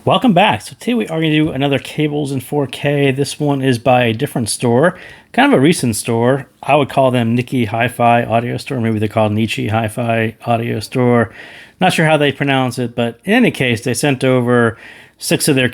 Welcome back. So today we are going to do another cables in 4K. This one is by a different store, kind of a recent store. I would call them Nici HiFi Audio Store. Maybe they're called Nici HiFi Audio Store. Not sure how they pronounce it, but in any case, they sent over six of their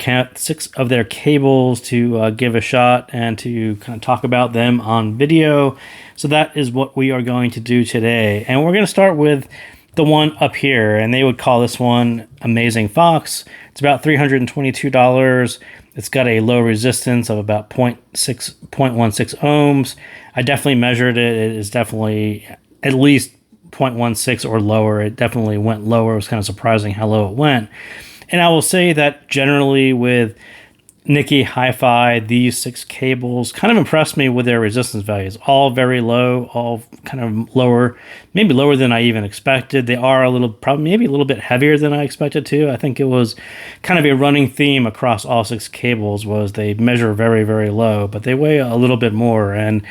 cables to give a shot and to kind of talk about them on video. So that is what we are going to do today, and we're going to start with the one up here, and they would call this one Amazing Fox. It's about $322. It's got a low resistance of about 0.16 ohms. I definitely measured it. It is definitely at least 0.16 or lower. It definitely went lower. It was kind of surprising how low it went. And I will say that generally with Nici HiFi, these six cables kind of impressed me with their resistance values. All very low, all kind of lower, maybe lower than I even expected. They are maybe a little bit heavier than I expected too. I think it was kind of a running theme across all six cables was they measure very, very low, but they weigh a little bit more. And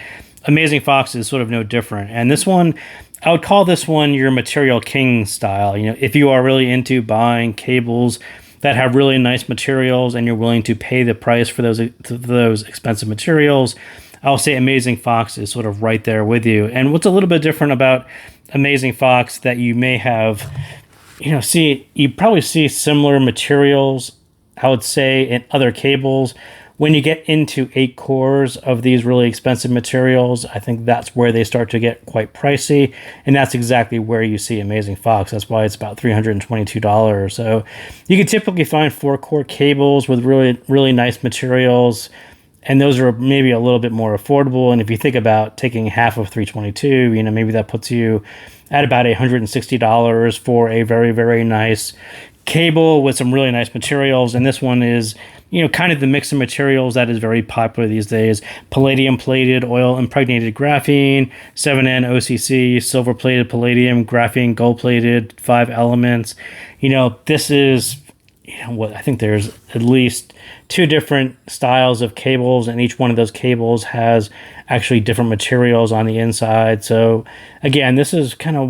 Amazing Fox is sort of no different. And this one, I would call this one your Material King style. You know, if you are really into buying cables that have really nice materials and you're willing to pay the price for those expensive materials, I'll say Amazing Fox is sort of right there with you. And what's a little bit different about Amazing Fox that you may have, you probably see similar materials, I would say, in other cables. When you get into 8 cores of these really expensive materials, I think that's where they start to get quite pricey, and that's exactly where you see Amazing Fox. That's why it's about $322. So you can typically find 4-core cables with really, really nice materials, and those are maybe a little bit more affordable. And if you think about taking half of 322, maybe that puts you at about $160 for a very, very nice cable with some really nice materials. And this one is, kind of the mix of materials that is very popular these days. Palladium plated, oil impregnated graphene, 7N OCC, silver plated palladium, graphene gold plated, 5 elements. This is, I think there's at least 2 different styles of cables, and each one of those cables has actually different materials on the inside. So again, this is kind of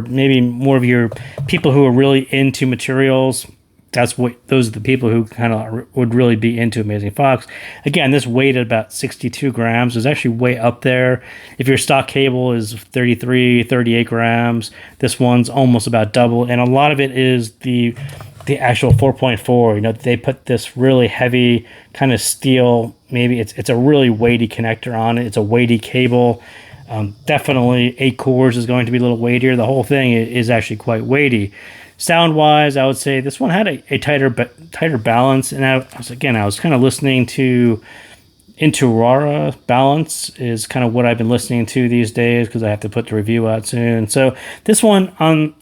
maybe more of your people who are really into materials. Those are the people who kind of would really be into Amazing Fox. Again, this weighed at about 62 grams. It's actually way up there. If your stock cable is 33, 38 grams, this one's almost about double. And a lot of it is the actual 4.4. They put this really heavy kind of steel. Maybe it's a really weighty connector on it. It's a weighty cable. Definitely 8 cores is going to be a little weightier. The whole thing is actually quite weighty. Sound wise, I would say this one had a tighter balance, and I was kind of listening to Aurora balance is kind of what I've been listening to these days because I have to put the review out soon. So this one on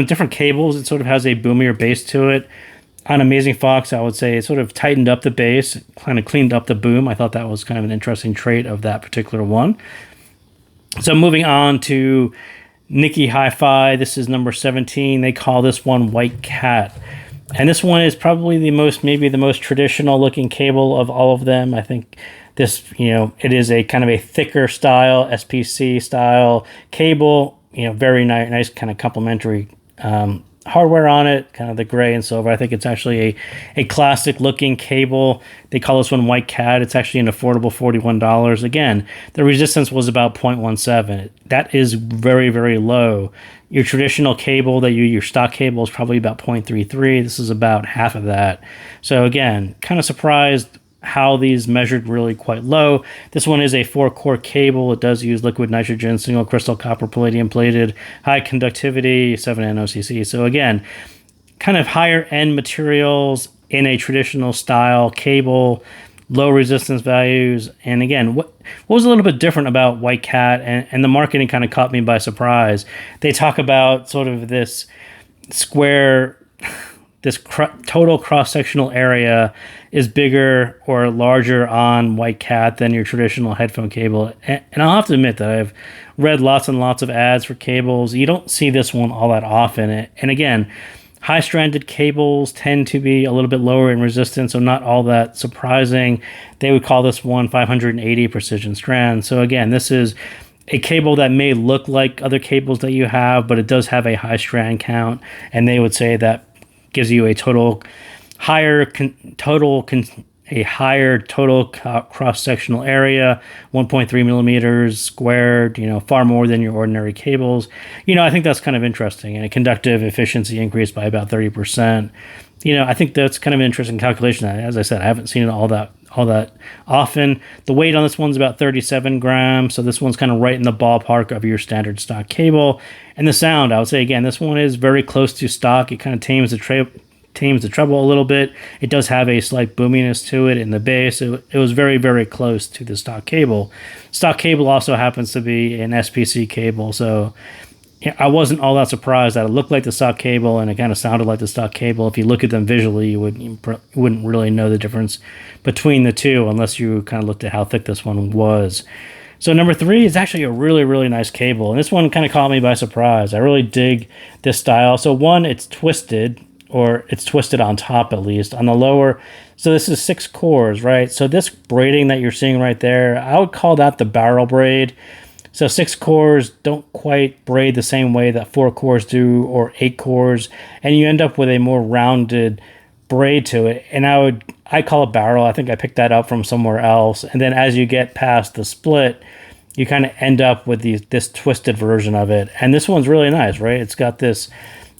different cables, it sort of has a boomier bass to it. On Amazing Fox, I would say it sort of tightened up the bass, kind of cleaned up the boom. I thought that was kind of an interesting trait of that particular one. So moving on to Nici HiFi, this is number 17. They call this one White Cat. And this one is probably the most traditional looking cable of all of them. I think this, it is a kind of a thicker style, SPC style cable, very nice kind of complementary hardware on it, kind of the gray and silver. I think it's actually a classic looking cable. They call this one White Cat. It's actually an affordable $41. Again, the resistance was about 0.17. That is very, very low. Your traditional cable your stock cable is probably about 0.33. This is about half of that. So again, kind of surprised how these measured really quite low. This one is a 4-core cable. It does use liquid nitrogen, single crystal copper palladium plated, high conductivity, 7N OCC. So again, kind of higher end materials in a traditional style cable, low resistance values. And again, what was a little bit different about White Cat, and the marketing kind of caught me by surprise. They talk about sort of this square, total cross-sectional area is bigger or larger on White Cat than your traditional headphone cable. And I'll have to admit that I've read lots and lots of ads for cables. You don't see this one all that often. And again, high-stranded cables tend to be a little bit lower in resistance, so not all that surprising. They would call this one 580 precision strands. So again, this is a cable that may look like other cables that you have, but it does have a high strand count, and they would say that gives you a total a higher total cross-sectional area, 1.3 millimeters squared, far more than your ordinary cables. I think that's kind of interesting. And a conductive efficiency increased by about 30%. I think that's kind of an interesting calculation. As I said, I haven't seen it all that often. The weight on this one's about 37 grams, so this one's kind of right in the ballpark of your standard stock cable. And the sound, I would say, again, this one is very close to stock. It kind of tames the treble a little bit. It does have a slight boominess to it in the bass. It was very, very close to the stock cable. Stock cable also happens to be an SPC cable, so I wasn't all that surprised that it looked like the stock cable and it kind of sounded like the stock cable. If you look at them visually, you wouldn't really know the difference between the two unless you kind of looked at how thick this one was. So number 3 is actually a really, really nice cable, and this one kind of caught me by surprise. I really dig this style. So one, it's twisted, or it's twisted on top at least. On the lower, so this is 6 cores, right? So this braiding that you're seeing right there, I would call that the barrel braid. So 6 cores don't quite braid the same way that 4 cores do, or 8 cores, and you end up with a more rounded braid to it. And I call it barrel. I think I picked that up from somewhere else. And then as you get past the split, you kind of end up with this twisted version of it. And this one's really nice, right? It's got this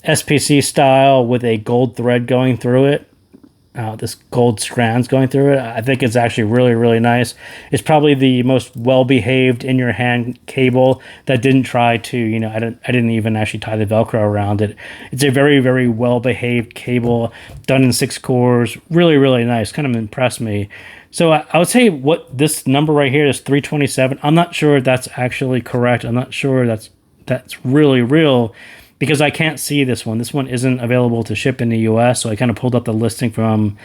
SPC style with a gold thread going through it. This gold strands going through it. I think it's actually really, really nice. It's probably the most well-behaved in-your-hand cable that didn't try to, I didn't even actually tie the Velcro around it. It's a very, very well-behaved cable done in 6 cores. Really, really nice. Kind of impressed me. So I would say what this number right here is 327. I'm not sure if that's actually correct. I'm not sure that's really real, because I can't see this one. This one isn't available to ship in the US, so I kind of pulled up the listing from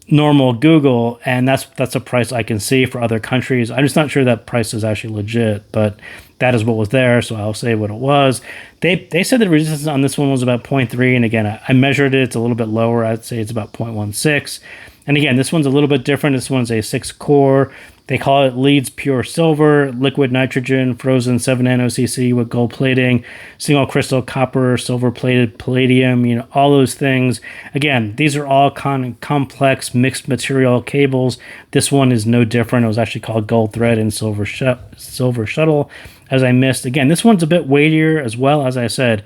normal Google, and that's a price I can see for other countries. I'm just not sure that price is actually legit, but that is what was there, so I'll say what it was. They said the resistance on this one was about 0.3, and again, I measured it. It's a little bit lower. I'd say it's about 0.16. And again, this one's a little bit different. This one's a 6 core. They call it Leeds Pure Silver, liquid nitrogen, frozen 7 NOCC with gold plating, single crystal copper, silver plated palladium, all those things. Again, these are all complex mixed material cables. This one is no different. It was actually called gold thread and silver shuttle, as I missed. Again, this one's a bit weightier as well, as I said.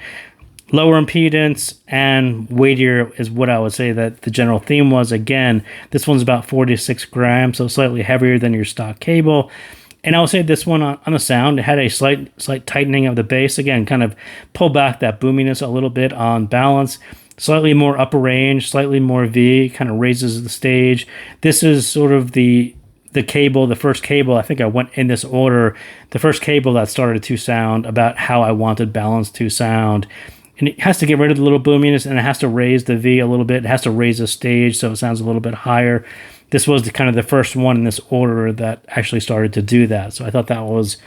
Lower impedance and weightier is what I would say that the general theme was. Again, this one's about 46 grams, so slightly heavier than your stock cable. And I would say this one on the sound, it had a slight tightening of the bass. Again, kind of pull back that boominess a little bit on balance. Slightly more upper range, slightly more V, kind of raises the stage. This is sort of the cable, the first cable, I think I went in this order, the first cable that started to sound about how I wanted balance to sound. And it has to get rid of the little boominess, and it has to raise the V a little bit. It has to raise the stage so it sounds a little bit higher. This was kind of the first one in this order that actually started to do that. So I thought that was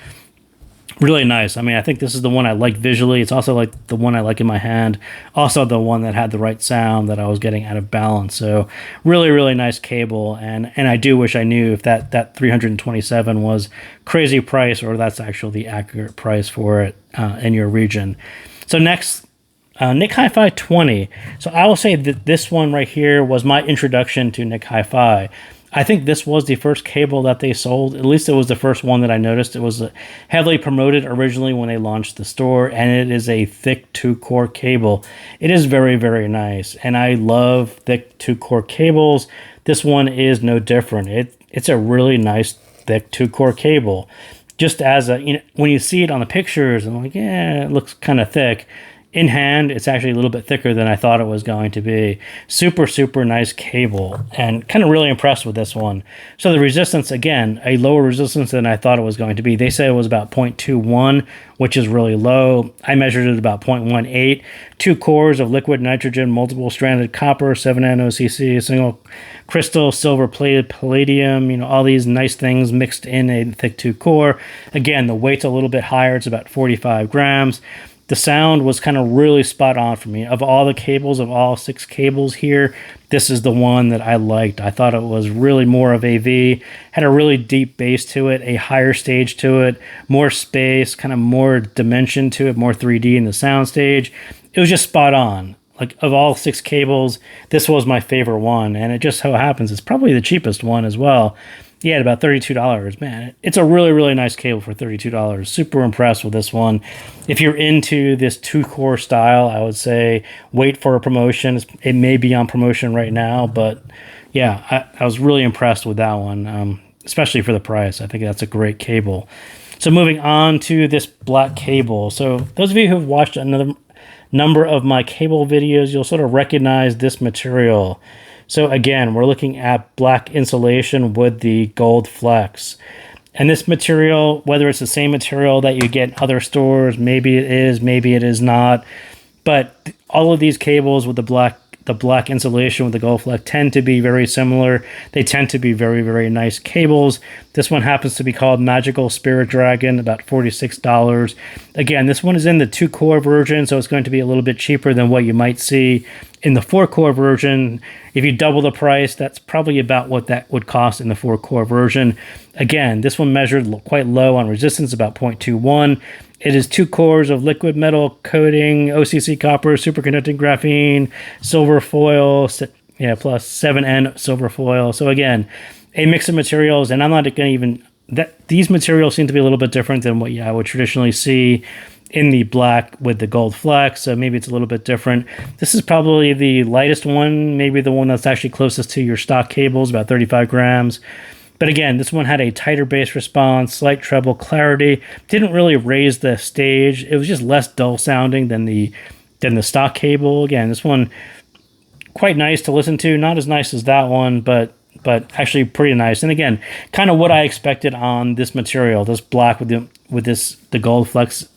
really nice. I mean, I think this is the one I like visually. It's also like the one I like in my hand. Also the one that had the right sound that I was getting out of balance. So really, really nice cable. And I do wish I knew if that 327 was crazy price, or that's actually the accurate price for it in your region. So next, Nici HiFi 20. So I will say that this one right here was my introduction to Nici HiFi. I think this was the first cable that they sold. At least it was the first one that I noticed. It was heavily promoted originally when they launched the store, and it is a thick 2-core cable. It is very, very nice, and I love thick 2-core cables. This one is no different. It's a really nice thick 2-core cable. Just as when you see it on the pictures, I'm like, yeah, it looks kind of thick. In hand, it's actually a little bit thicker than I thought it was going to be. Super, super nice cable, and kind of really impressed with this one. So the resistance, again, a lower resistance than I thought it was going to be. They said it was about 0.21, which is really low. I measured it about 0.18. 2 cores of liquid nitrogen, multiple stranded copper, 7 NOCC, single crystal, silver plated palladium, all these nice things mixed in a thick 2-core. Again, the weight's a little bit higher. It's about 45 grams. The sound was kind of really spot on for me. Of all the cables, of all 6 cables here, this is the one that I liked. I thought it was really more of a V, had a really deep bass to it, a higher stage to it, more space, kind of more dimension to it, more 3D in the sound stage. It was just spot on. like of all 6 cables, this was my favorite one, and it just so happens it's probably the cheapest one as well. Yeah, at about $32. Man, it's a really, really nice cable for $32. Super impressed with this one. If you're into this 2-core style, I would say wait for a promotion. It may be on promotion right now, but yeah, I was really impressed with that one, especially for the price. I think that's a great cable. So moving on to this black cable. So those of you who have watched another number of my cable videos, you'll sort of recognize this material. So again, we're looking at black insulation with the gold flex. And this material, whether it's the same material that you get in other stores, maybe it is, maybe it is not. But all of these cables with the black insulation with the gold flex tend to be very similar. They tend to be very, very nice cables. This one happens to be called Magical Spirit Dragon, about $46. Again, this one is in the 2-core version, so it's going to be a little bit cheaper than what you might see in the 4-core version. If you double the price, that's probably about what that would cost in the 4-core version. Again, this one measured quite low on resistance, about 0.21. It is 2 cores of liquid metal coating, OCC copper, superconducting graphene, silver foil, plus 7N silver foil. So again, a mix of materials, and I'm not going to even... these materials seem to be a little bit different than what I would traditionally see in the black with the gold flex, so maybe it's a little bit different. This is probably the lightest one, maybe the one that's actually closest to your stock cables, about 35 grams. But again, this one had a tighter bass response, slight treble clarity, didn't really raise the stage. It was just less dull sounding than the stock cable. Again, this one quite nice to listen to, not as nice as that one, but actually pretty nice. And again, kind of what I expected on this material, this black with the gold flex.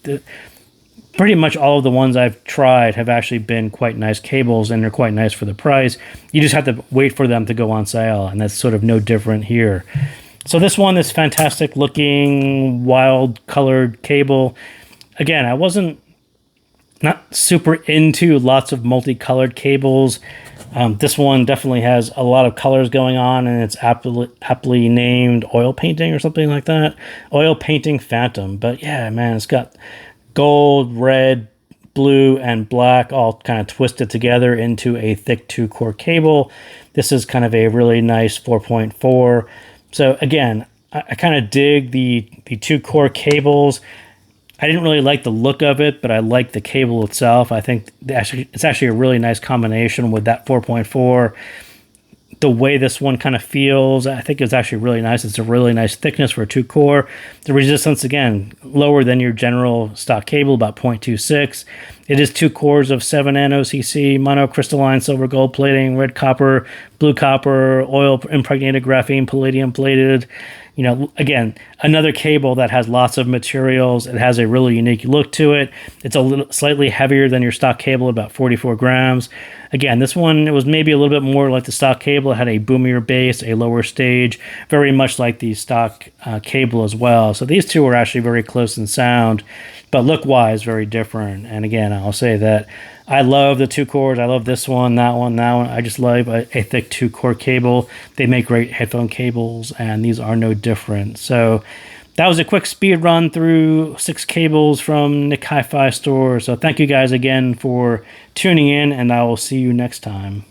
Pretty much all of the ones I've tried have actually been quite nice cables, and they're quite nice for the price. You just have to wait for them to go on sale, and that's sort of no different here. So this one, this fantastic looking wild colored cable. Again, I wasn't not super into lots of multicolored cables. This one definitely has a lot of colors going on, and it's aptly named Oil Painting or something like that. Oil Painting Phantom. But yeah, man, it's got gold, red, blue, and black all kind of twisted together into a thick 2-core cable. This is kind of a really nice 4.4. So again, I kind of dig the 2-core cables. I didn't really like the look of it, but I like the cable itself. I think it's actually a really nice combination with that 4.4. The way this one kind of feels, I think it's actually really nice. It's a really nice thickness for a 2-core. The resistance, again, lower than your general stock cable, about 0.26. It is 2 cores of 7N OCC, monocrystalline silver gold plating, red copper, blue copper, oil impregnated graphene, palladium plated. You know, again, another cable that has lots of materials. It has a really unique look to it. It's a little slightly heavier than your stock cable, about 44 grams. Again, this one, it was maybe a little bit more like the stock cable. It had a boomier bass, a lower stage, very much like the stock cable as well. So these two are actually very close in sound, but look-wise, very different. And again, I'll say that I love the 2 cores. I love this one, that one, that one. I just love a thick 2-core cable. They make great headphone cables, and these are no different. So that was a quick speed run through 6 cables from Nici HiFi Store. So thank you guys again for tuning in, and I will see you next time.